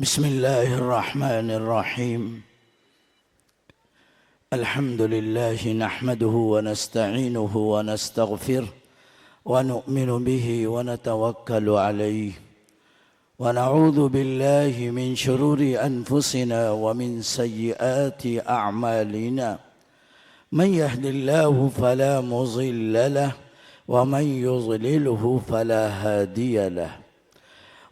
बिस्मिल्लाहिर्रहमानिर्रहीम। अल्हम्दुलिल्लाहि नहमदुहु व नस्तईनुहु व नस्तगफिरुहु व नु'मिनु बिहि व नतवक्कलु अलैहि व नऊज़ु बिल्लाहि मिन शुरूरि अनफुसिना व मिन सय्यिआति अअमालिना। मन यहदिल्लाहु फला मुज़िल्ल लहु व मन युज़लिलहु फला हादिय लहु।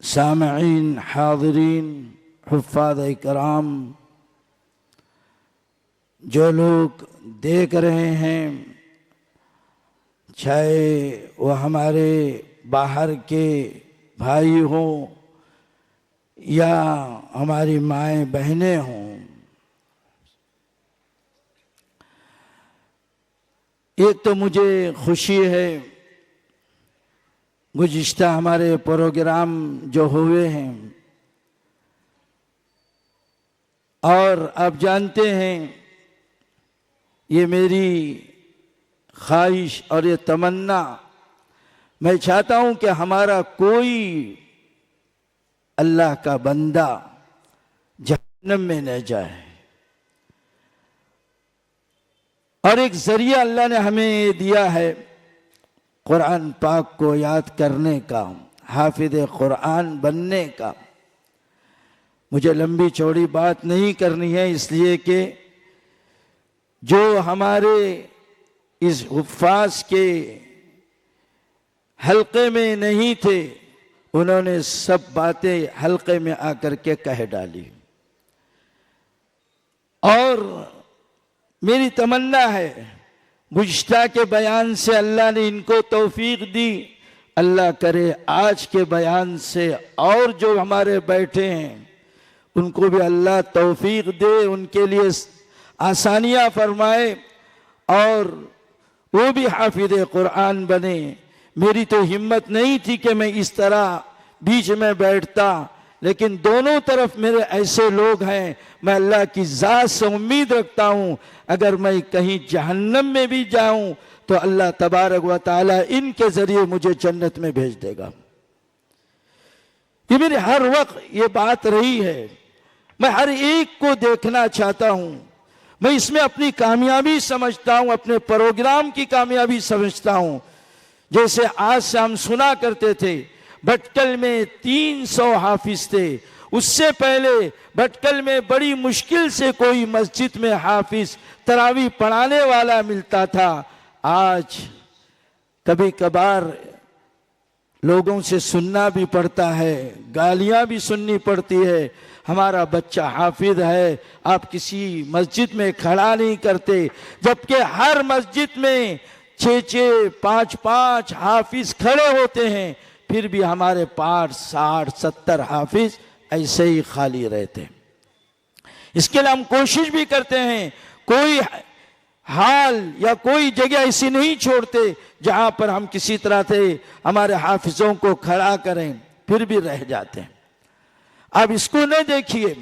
सामईन, हाज़रीन, हुफ़्फ़ाज़ इकराम, जो लोग देख रहे हैं, चाहे वह हमारे बाहर के भाई हों या हमारी माएँ बहनें हों, एक तो मुझे खुशी है, गुज़िश्ता हमारे प्रोग्राम जो हुए हैं, और आप जानते हैं ये मेरी ख्वाहिश और ये तमन्ना, मैं चाहता हूँ कि हमारा कोई अल्लाह का बंदा जहन्नम में न जाए। और एक ज़रिया अल्लाह ने हमें दिया है कुरान पाक को याद करने का, हाफिज़ कुरान बनने का। मुझे लंबी चौड़ी बात नहीं करनी है, इसलिए कि जो हमारे इस हुफ़्फ़ाज़ के हल्के में नहीं थे, उन्होंने सब बातें हल्के में आकर के कह डाली। और मेरी तमन्ना है, गुज़िश्ता के बयान से अल्लाह ने इनको तौफीक दी, अल्लाह करे आज के बयान से और जो हमारे बैठे हैं उनको भी अल्लाह तौफीक दे, उनके लिए आसानियाँ फरमाए और वो भी हाफिज़ कुरान बने। मेरी तो हिम्मत नहीं थी कि मैं इस तरह बीच में बैठता, लेकिन दोनों तरफ मेरे ऐसे लोग हैं, मैं अल्लाह की ज़ात से उम्मीद रखता हूँ, अगर मैं कहीं जहन्नम में भी जाऊँ तो अल्लाह तबारक व तआला इनके ज़रिए मुझे जन्नत में भेज देगा। ये मेरी हर वक्त ये बात रही है, मैं हर एक को देखना चाहता हूँ, मैं इसमें अपनी कामयाबी समझता हूँ, अपने प्रोग्राम की कामयाबी समझता हूँ। जैसे आज से हम सुना करते थे, भटकल में 300 हाफिज थे, उससे पहले भटकल में बड़ी मुश्किल से कोई मस्जिद में हाफिज तरावी पढ़ाने वाला मिलता था। आज कभी कभार लोगों से सुनना भी पड़ता है, गालियां भी सुननी पड़ती है, हमारा बच्चा हाफिज है, आप किसी मस्जिद में खड़ा नहीं करते, जबकि हर मस्जिद में 6-6, 5-5 हाफिज खड़े होते हैं, फिर भी हमारे पास 60-70 हाफिज ऐसे ही खाली रहते हैं। इसके लिए हम कोशिश भी करते हैं, कोई हाल या कोई जगह ऐसी नहीं छोड़ते जहां पर हम किसी तरह से हमारे हाफिजों को खड़ा करें, फिर भी रह जाते हैं। अब इसको न देखिए,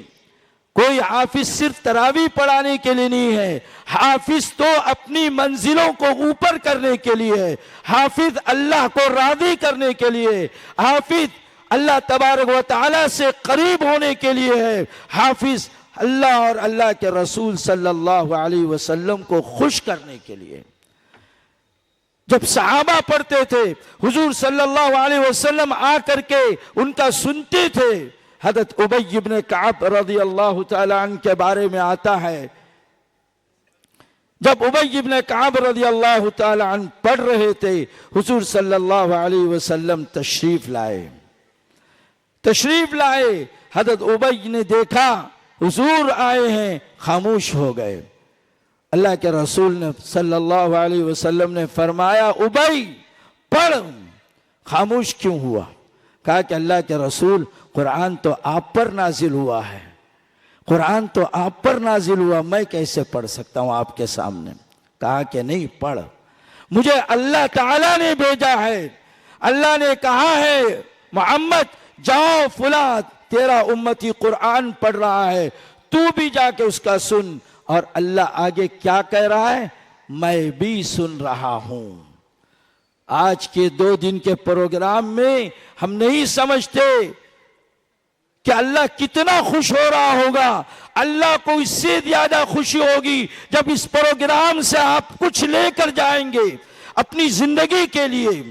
कोई हाफिज सिर्फ तरावी पढ़ाने के लिए नहीं है, हाफिज तो अपनी मंजिलों को ऊपर करने के लिए है, हाफिज अल्लाह को राज़ी करने के लिए, हाफिज अल्लाह तबारक व तआला से करीब होने के लिए है, हाफिज अल्लाह और अल्लाह के रसूल सल्लल्लाहु अलैहि वसल्लम को खुश करने के लिए। जब सहाबा पढ़ते थे, हुजूर सल्लल्लाहु अलैहि वसल्लम आकर के उनका सुनते थे, हज़रत उबय इब्न कअब रज़ियल्लाहु तआला अन्हु के बारे में आता है, जब उबय इब्न कअब रज़ियल्लाहु तआला अन्हु पढ़ रहे थे, हुजूर सल्लल्लाहु अलैहि वसल्लम तशरीफ लाए। हज़रत उबय ने देखा हुजूर आए हैं, खामोश हो गए। अल्लाह के रसूल ने सल्लल्लाहु अलैहि वसल्लम ने फरमाया, उबय पढ़। खामोश क्यों हुआ? कहा कि अल्लाह के रसूल, कुरान तो आप पर नाजिल हुआ है, कुरान तो आप पर नाजिल हुआ, मैं कैसे पढ़ सकता हूं आपके सामने? कहा कि नहीं, पढ़, मुझे अल्लाह ताला ने भेजा है। अल्लाह ने कहा है, मोहम्मद जाओ, फुला तेरा उम्मती कुरान पढ़ रहा है, तू भी जाके उसका सुन। और अल्लाह आगे क्या कह रहा है? मैं भी सुन रहा हूं। आज के 2 दिन के प्रोग्राम में हम नहीं समझते कि अल्लाह कितना खुश हो रहा होगा। अल्लाह को इससे ज्यादा खुशी होगी जब इस प्रोग्राम से आप कुछ लेकर जाएंगे अपनी जिंदगी के लिए,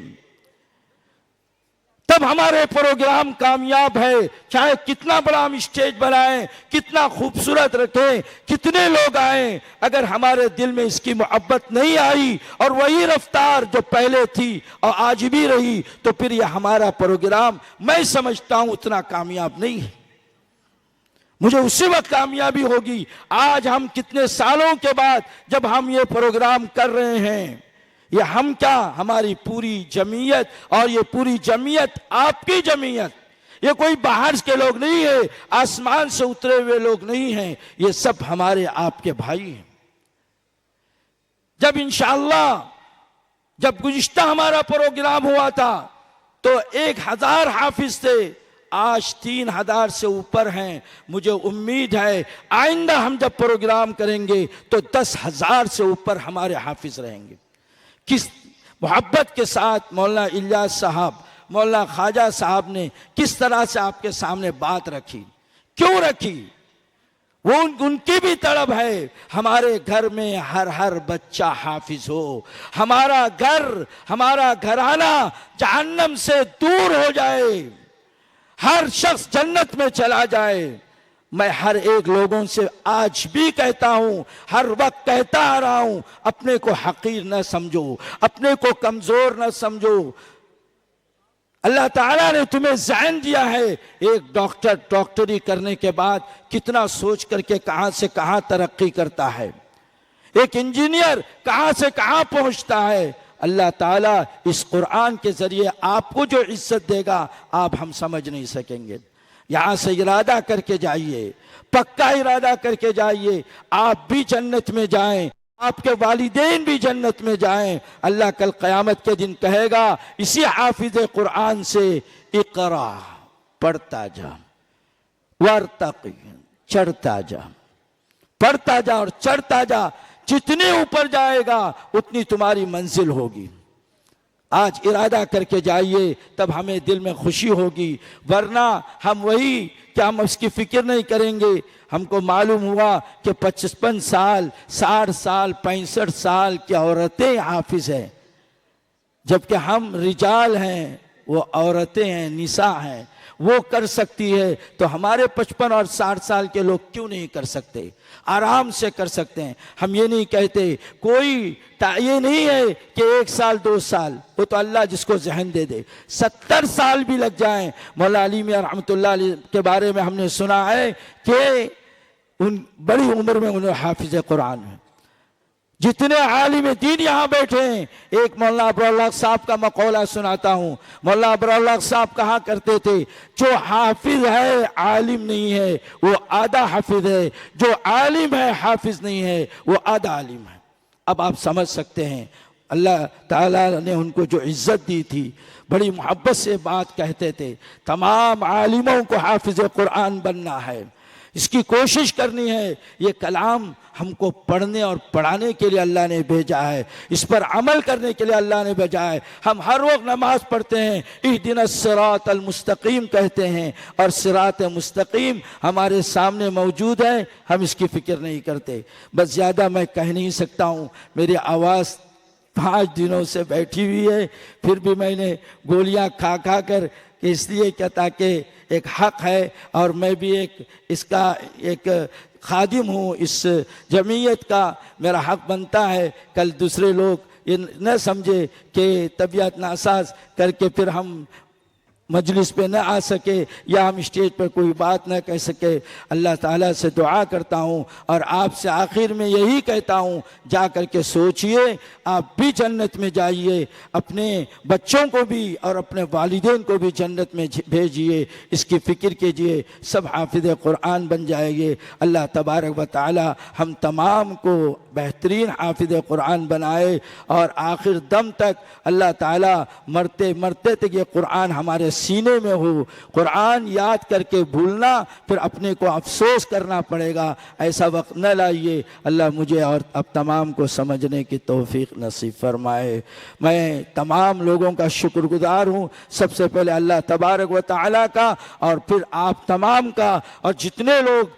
तब हमारे प्रोग्राम कामयाब है। चाहे कितना बड़ा हम स्टेज बनाएं, कितना खूबसूरत रखें, कितने लोग आए, अगर हमारे दिल में इसकी मोहब्बत नहीं आई और वही रफ्तार जो पहले थी और आज भी रही, तो फिर यह हमारा प्रोग्राम मैं समझता हूं उतना कामयाब नहीं है। मुझे उसी वक्त कामयाबी होगी। आज हम कितने सालों के बाद जब हम ये प्रोग्राम कर रहे हैं, ये हम क्या, हमारी पूरी जमीयत, और ये पूरी जमीयत आपकी जमीयत, ये कोई बाहर के लोग नहीं है, आसमान से उतरे हुए लोग नहीं हैं, ये सब हमारे आपके भाई हैं। जब इंशाअल्लाह, जब गुज़िश्ता हमारा प्रोग्राम हुआ था तो 1000 हाफिज थे, आज 3000 से ऊपर हैं। मुझे उम्मीद है आइंदा हम जब प्रोग्राम करेंगे तो 10,000 से ऊपर हमारे हाफिज रहेंगे। किस मोहब्बत के साथ मौलाना इलियास साहब, मौलाना ख्वाजा साहब ने किस तरह से आपके सामने बात रखी, क्यों रखी? वो उनकी भी तड़प है हमारे घर में हर बच्चा हाफिज हो, हमारा घर, हमारा घराना जहन्नम से दूर हो जाए, हर शख्स जन्नत में चला जाए। मैं हर एक लोगों से आज भी कहता हूं, हर वक्त कहता आ रहा हूं, अपने को हकीर न समझो, अपने को कमजोर न समझो। अल्लाह ताला ने तुम्हें ज़हन दिया है। एक डॉक्टर डॉक्टरी करने के बाद कितना सोच करके कहां से कहां तरक्की करता है, एक इंजीनियर कहां से कहां पहुंचता है। अल्लाह ताला इस कुरान के जरिए आपको जो इज्जत देगा आप हम समझ नहीं सकेंगे। यहां से इरादा करके जाइए, पक्का इरादा करके जाइए, आप भी जन्नत में जाएं, आपके वालिदैन भी जन्नत में जाएं। अल्लाह कल क़यामत के दिन कहेगा इसी हाफिज कुरान से, इक़रा, पढ़ता जा, वर्तक़ी, चढ़ता जा, पढ़ता जा और चढ़ता जा। जितने ऊपर जाएगा उतनी तुम्हारी मंजिल होगी। आज इरादा करके जाइए, तब हमें दिल में खुशी होगी, वरना हम वही कि हम उसकी फिक्र नहीं करेंगे। हमको मालूम हुआ कि 55 साल, 60 साल, 65 साल की औरतें हाफिज हैं, जबकि हम रिजाल हैं, वो औरतें हैं, निसा हैं, वो कर सकती है, तो हमारे 55 और 60 साल के लोग क्यों नहीं कर सकते? आराम से कर सकते हैं। हम ये नहीं कहते, कोई ये नहीं है कि 1 साल 2 साल, वो तो अल्लाह जिसको जहन दे दे। 70 साल भी लग जाएं। मौला अली मियां रहमतुल्लाह अलैह के बारे में हमने सुना है कि उन बड़ी उम्र में उन्हें हाफिज कुरान है। जितने आलिम दीन यहाँ बैठे हैं, एक मौलाना अबरुल्लाह साहब का मकौला सुनाता हूँ। मौलाना अबरुल्लाह साहब कहा करते थे, जो हाफिज है आलिम नहीं है, वो आधा हाफिज है, जो आलिम है हाफिज नहीं है, वो आधा आलिम है। अब आप समझ सकते हैं अल्लाह ताला ने उनको जो इज्जत दी थी, बड़ी मोहब्बत से बात कहते थे। तमाम आलिमों को हाफिज कुरान बनना है, इसकी कोशिश करनी है। ये कलाम हमको पढ़ने और पढ़ाने के लिए अल्लाह ने भेजा है, इस पर अमल करने के लिए अल्लाह ने भेजा है। हम हर वक्त नमाज पढ़ते हैं, इहदिनस सिरातल मुस्तकीम कहते हैं, और सिरात मुस्तकीम हमारे सामने मौजूद है, हम इसकी फिक्र नहीं करते। बस ज़्यादा मैं कह नहीं सकता हूँ, मेरी आवाज़ 5 दिनों से बैठी हुई है, फिर भी मैंने गोलियाँ खा खा कर, इसलिए क्या ताकि एक हक है और मैं भी एक इसका एक खादिम हूँ, इस जमीयत का मेरा हक बनता है। कल दूसरे लोग ये न समझे कि तबीयत नासाज करके फिर हम मजलिस पे न आ सके या हम स्टेज पर कोई बात न कह सके। अल्लाह ताला से दुआ करता हूँ और आपसे आखिर में यही कहता हूँ, जा कर के सोचिए, आप भी जन्नत में जाइए, अपने बच्चों को भी और अपने वालिदैन को भी जन्नत में भेजिए, इसकी फ़िक्र कीजिए, सब हाफिज़ कुरान बन जाएंगे। अल्लाह तबारक व तआला हम तमाम को बेहतरीन हाफिज़ कुरान बनाए और आखिर दम तक अल्लाह ताला मरते मरते तक ये कुरान हमारे सीने में हो। कुरान याद करके भूलना फिर अपने को अफसोस करना पड़ेगा, ऐसा वक्त न लाइए। अल्लाह मुझे और अब तमाम को समझने की तौफीक नसीब फरमाए। मैं तमाम लोगों का शुक्रगुजार हूँ, सबसे पहले अल्लाह तबारक व तआला का और फिर आप तमाम का, और जितने लोग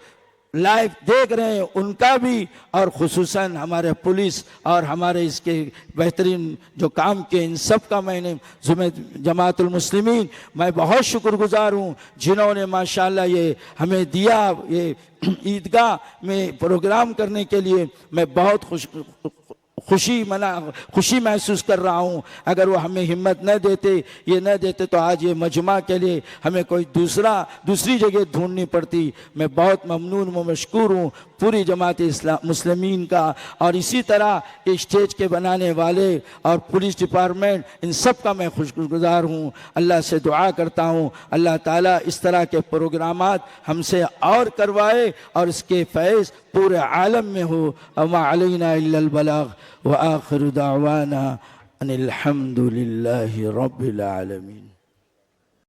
लाइव देख रहे हैं उनका भी, और खुसूसन हमारे पुलिस और हमारे इसके बेहतरीन जो काम के इन सब का मैंने जमातुल मुस्लिमीन मैं बहुत शुक्रगुजार हूँ, जिन्होंने माशाल्लाह ये हमें दिया, ये ईदगाह में प्रोग्राम करने के लिए मैं बहुत खुशी महसूस कर रहा हूँ। अगर वो हमें हिम्मत न देते, ये न देते तो आज ये मजमा के लिए हमें कोई दूसरी जगह ढूंढनी पड़ती। मैं बहुत ममनून व मशकूर हूँ पूरी जमात मुस्लिमीन का, और इसी तरह स्टेज के बनाने वाले और पुलिस डिपार्टमेंट, इन सब का मैं खुशगुजार हूँ। अल्लाह से दुआ करता हूँ अल्लाह ताला इस तरह के प्रोग्रामात हमसे और करवाए और इसके फैज़ पूरे आलम में हो। वमा अलैना इल्लल बलाग व आखिरु दावाना अनिल हम्दुलिल्लाहि रब्बिल आलमीन।